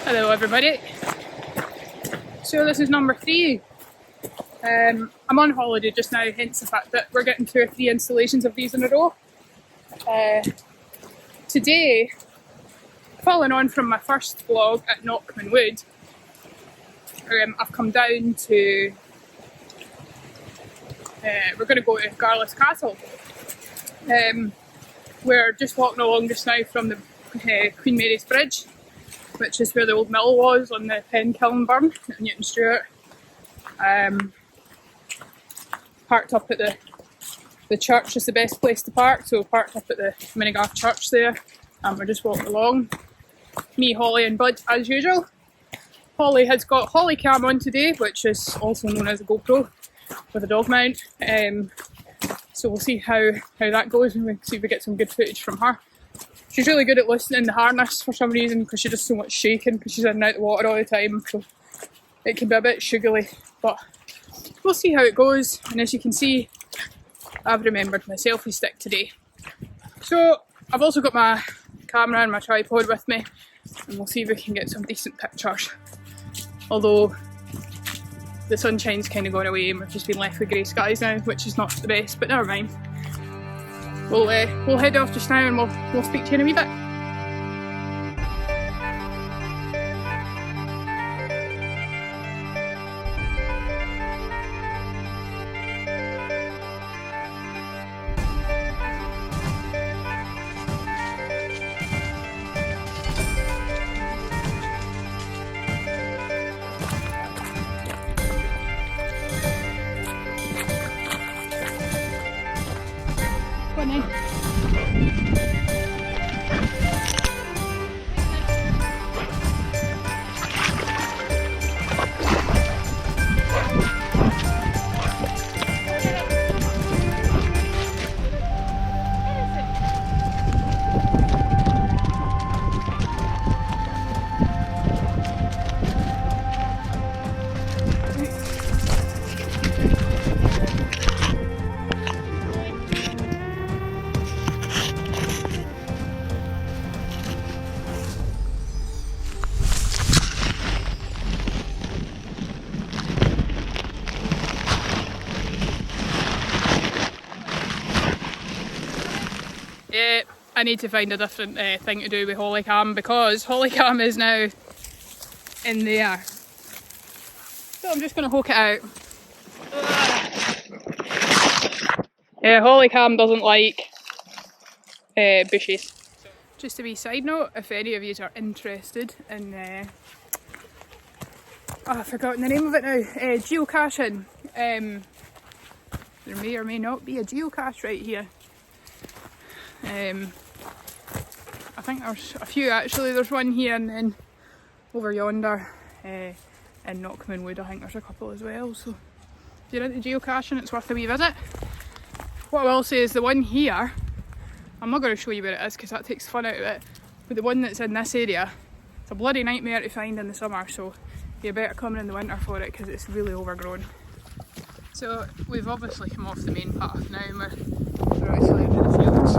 Hello everybody. So this is number 3. I'm on holiday just now, hence the fact that we're getting 2 or 3 installations of these in a row. Today, following on from my first vlog at Knockman Wood, I've come down to, we're going to go to Garlies Castle. We're just walking along just now from the Queen Mary's Bridge, which is where the old mill was on the Pen Kiln Burn at Newton Stewart. Parked up at the church is the best place to park, so parked up at the Minigaff church there, and we're just walking along. Me, Holly and Bud as usual. Holly has got Holly cam on today, which is also known as a GoPro with a dog mount. So we'll see how that goes, and we'll see if we get some good footage from her. She's really good at loosening the harness for some reason, because she does so much shaking because she's in and out the water all the time, so it can be a bit sugary, but we'll see how it goes. And as you can see, I've remembered my selfie stick today. So I've also got my camera and my tripod with me, and we'll see if we can get some decent pictures. Although the sunshine's kind of gone away and we've just been left with grey skies now, which is not the best, but never mind. We'll head off just now and we'll speak to you in a wee bit. Go on then. Yeah, I need to find a different thing to do with Hollycam, because Hollycam is now in there. So I'm just going to hook it out. Yeah, Hollycam doesn't like bushes. Just a wee side note, if any of you are interested in, I've forgotten the name of it now, geocaching. There may or may not be a geocache right here. I think there's a few actually. There's one here, and then over yonder in Knockman Wood I think there's a couple as well. So if you're into geocaching, it's worth a wee visit. What I will say is the one here, I'm not going to show you where it is because that takes fun out of it, but the one that's in this area, it's a bloody nightmare to find in the summer, so you better come in the winter for it because it's really overgrown. So we've obviously come off the main path now, and we're actually into the fields.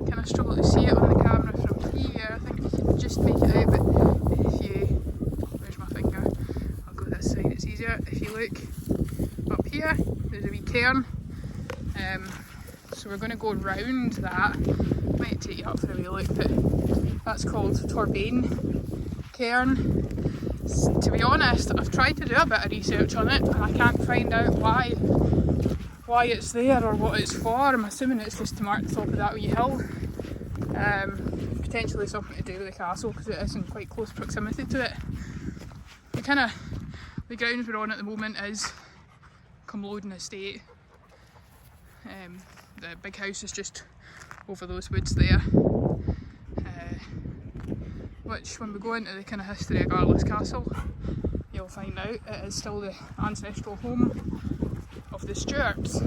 Kind of struggle to see it on the camera from here. I think you can just make it out, but if you, where's my finger? I'll go this side, it's easier. If you look up here, there's a wee cairn. So we're going to go round that. Might take you up for a wee look, but that's called Torbain Cairn. To be honest, I've tried to do a bit of research on it and I can't find out why it's there or what it's for. I'm assuming it's just to mark the top of that wee hill. Potentially something to do with the castle because it is in quite close proximity to it. The grounds we're on at the moment is Cumloden Estate. The big house is just over those woods there. Which, when we go into the kind of history of Garlies Castle, you'll find out it is still the ancestral home of the Stewarts,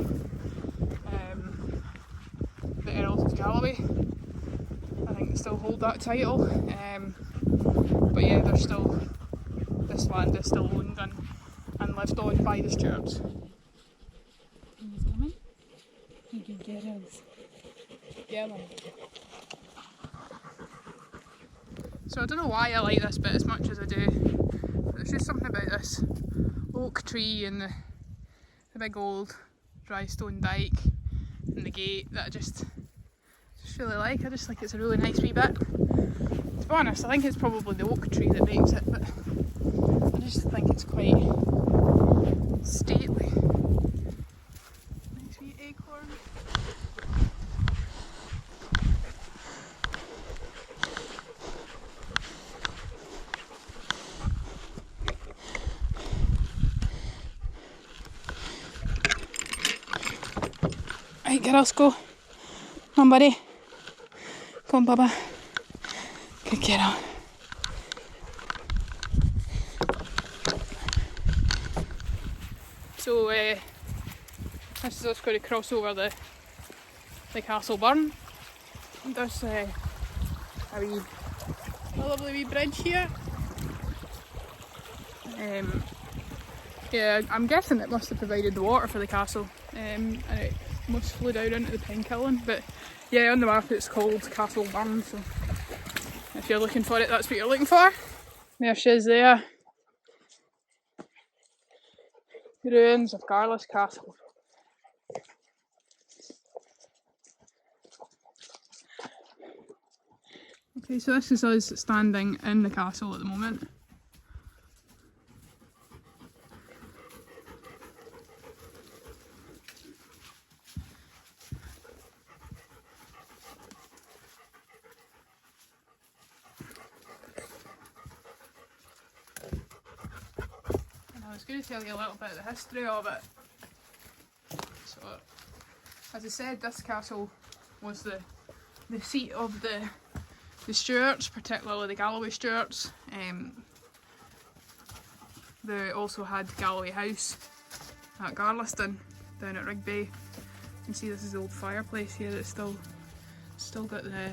the Earls of Galloway. I think they still hold that title, but yeah, there's still, this land is still owned and lived on by the Stewarts. He's coming. He can get us. Yeah, man. So I don't know why I like this bit as much as I do, but there's just something about this oak tree and the big old dry stone dike and the gate that I just really like. I just think it's a really nice wee bit. To be honest, I think it's probably the oak tree that makes it, but I just think it's quite stately. Nice wee acorn. Right, girls, go. Come on, buddy. Come on, Bubba. Good girl. So this is us going to cross over the castle burn. There's a lovely wee bridge here. Yeah, I'm guessing it must have provided the water for the castle, and it must flow down into the pine kiln. But yeah, on the map it's called Castle Burn, so if you're looking for it, that's what you're looking for. There she is there. The ruins of Garlies Castle. Okay, so this is us standing in the castle at the moment. I was going to tell you a little bit of the history of it. So, as I said, this castle was the seat of the Stewarts, particularly the Galloway Stewarts. They also had Galloway House at Garliss down at Rigby. You can see this is the old fireplace here that's still got the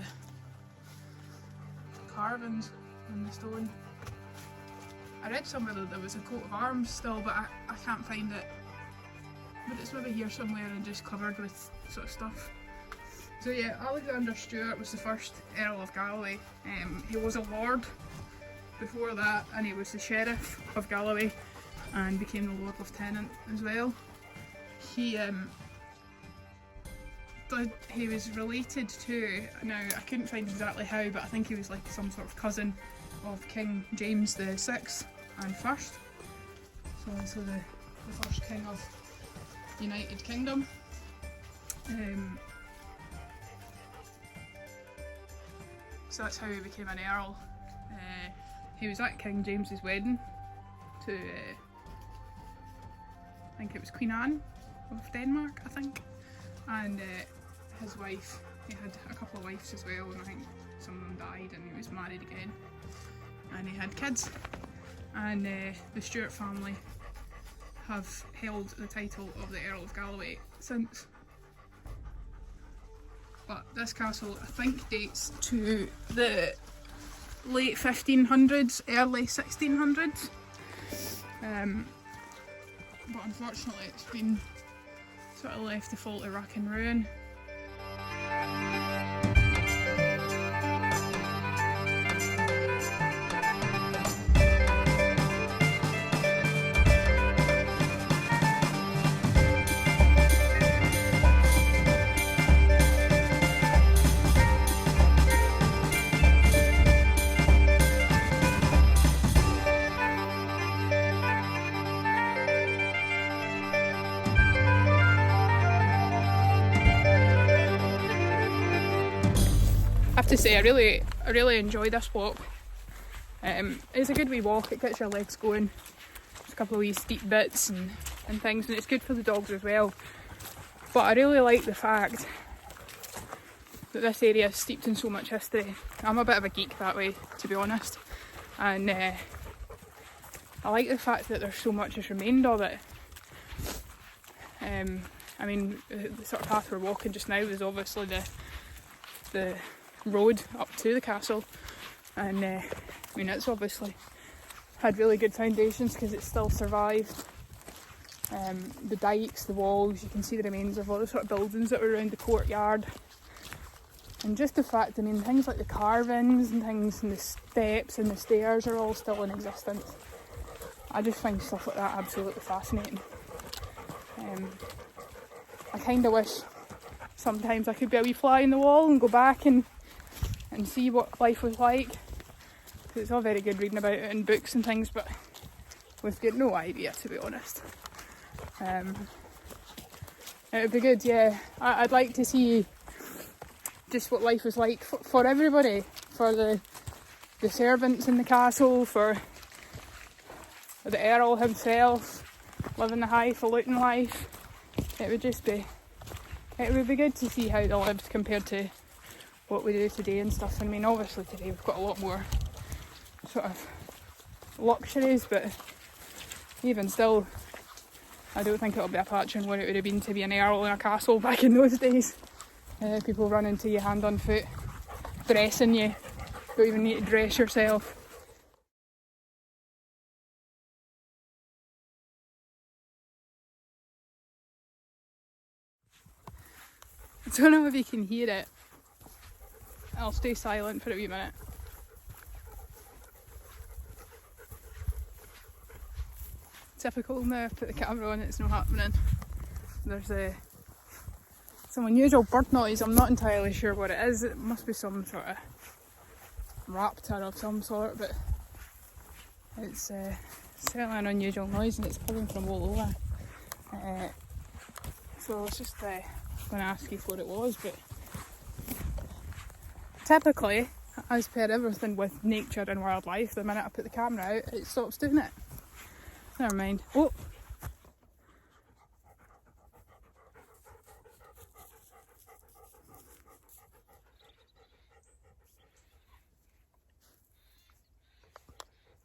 carvings in the stone. I read somewhere that there was a coat of arms still, but I can't find it. But it's maybe here somewhere and just covered with sort of stuff. So yeah, Alexander Stewart was the first Earl of Galloway. He was a lord before that, and he was the sheriff of Galloway and became the Lord Lieutenant as well. He was related to, now I couldn't find exactly how, but I think he was like some sort of cousin of King James the 6th and 1st. So also the first king of the United Kingdom. So that's how he became an earl. He was at King James's wedding to, I think it was Queen Anne of Denmark, I think, and his wife. He had a couple of wives as well, and I think some of them died, and he was married again, and he had kids. And the Stewart family have held the title of the Earl of Galloway since. But this castle, I think, dates to the late 1500s, early 1600s. But unfortunately it's been sort of left to fall to rack and ruin. I have to say, I really enjoy this walk. It's a good wee walk, it gets your legs going. There's a couple of wee steep bits and things, and it's good for the dogs as well. But I really like the fact that this area is steeped in so much history. I'm a bit of a geek that way, to be honest. And I like the fact that there's so much has remained of it. I mean, the sort of path we're walking just now is obviously the road up to the castle, and I mean, it's obviously had really good foundations because it's still survived. The dikes, the walls, you can see the remains of all the sort of buildings that were around the courtyard. And just the fact, I mean, things like the carvings and things and the steps and the stairs are all still in existence. I just find stuff like that absolutely fascinating. I kind of wish sometimes I could be a wee fly in the wall and go back and see what life was like. Because it's all very good reading about it in books and things, but we've got no idea, to be honest. It would be good, yeah. I'd like to see just what life was like for everybody, for the servants in the castle, for the Earl himself, living the highfalutin life. It would be good to see how they lived compared to what we do today and stuff. I mean, obviously today we've got a lot more sort of luxuries, but even still, I don't think it'll be a patch on what it would have been to be an earl in a castle back in those days. People running to you hand on foot, dressing you, don't even need to dress yourself. I don't know if you can hear it. I'll stay silent for a wee minute. Typical now, I've put the camera on, it's not happening. There's some unusual bird noise, I'm not entirely sure what it is. It must be some sort of raptor of some sort, but it's certainly an unusual noise and it's coming from all over. So I was just going to ask you what it was, but typically, as per everything with nature and wildlife, the minute I put the camera out, it stops doing it. Never mind. Oh!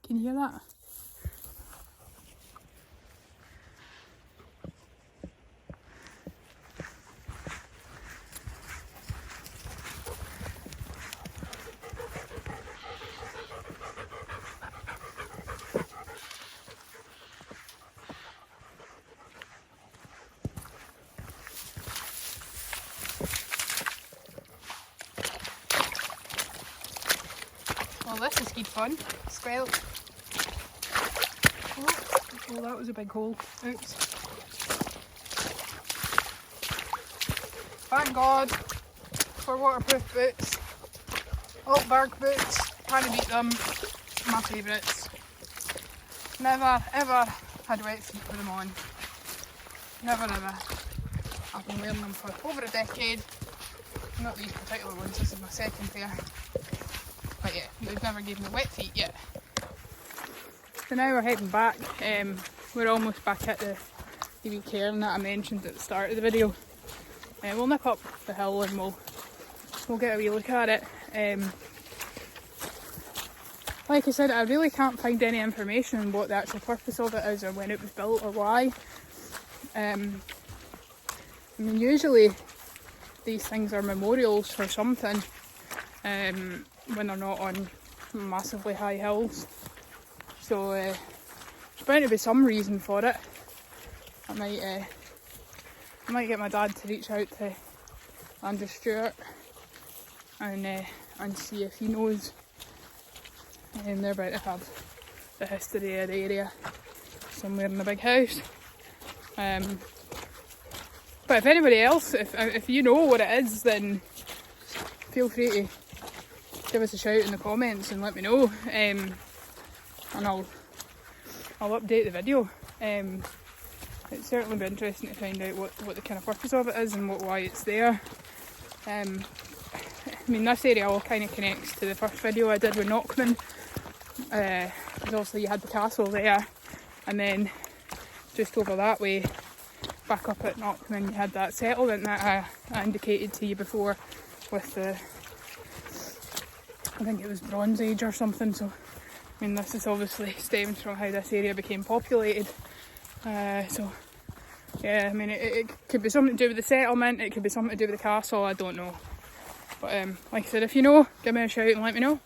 Can you hear that? Well, this is good fun. Spell. Oh, that was a big hole. Oops. Thank God for waterproof boots. Altberg boots. Can't beat them. My favourites. Never ever had wet feet with them on. Never ever. I've been wearing them for over a decade. Not these particular ones, this is my second pair. But yeah, they've never given me wet feet yet. So now we're heading back. We're almost back at the wee cairn that I mentioned at the start of the video. We'll nip up the hill and we'll get a wee look at it. Like I said, I really can't find any information on what the actual purpose of it is or when it was built or why. I mean, usually these things are memorials for something. When they're not on massively high hills. So there's bound to be some reason for it. I might get my dad to reach out to Andrew Stewart and see if he knows. They're about to have the history of the area somewhere in the big house. But if anybody else, if you know what it is, then feel free to give us a shout in the comments and let me know, and I'll update the video. It'd certainly be interesting to find out what the kind of purpose of it is and why it's there. I mean, this area all kind of connects to the first video I did with Knockman, because obviously you had the castle there, and then just over that way, back up at Knockman, you had that settlement that I indicated to you before with the, I think it was Bronze Age or something. So I mean, this is obviously stems from how this area became populated. So yeah, I mean, it could be something to do with the settlement, it could be something to do with the castle, I don't know. But like I said, if you know, give me a shout and let me know.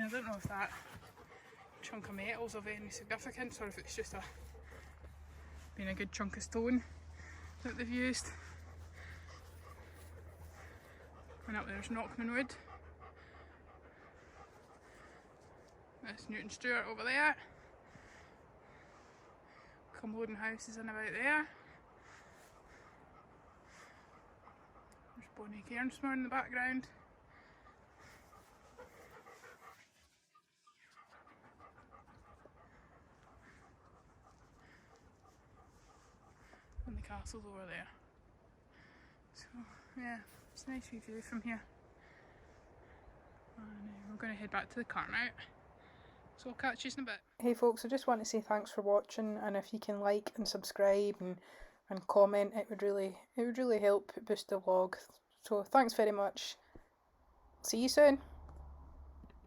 I don't know if that chunk of metal's of any significance or if it's just been a good chunk of stone that they've used. And up there's Knockman Wood. That's Newton Stewart over there. Cumberland House is in about there. There's Bonnie Cairnsmore in the background. And the castle's over there. So yeah, it's a nice wee view from here. And we're going to head back to the car now. So I'll catch you in a bit. Hey folks, I just want to say thanks for watching, and if you can like and subscribe and comment, it would really help boost the vlog. So thanks very much. See you soon.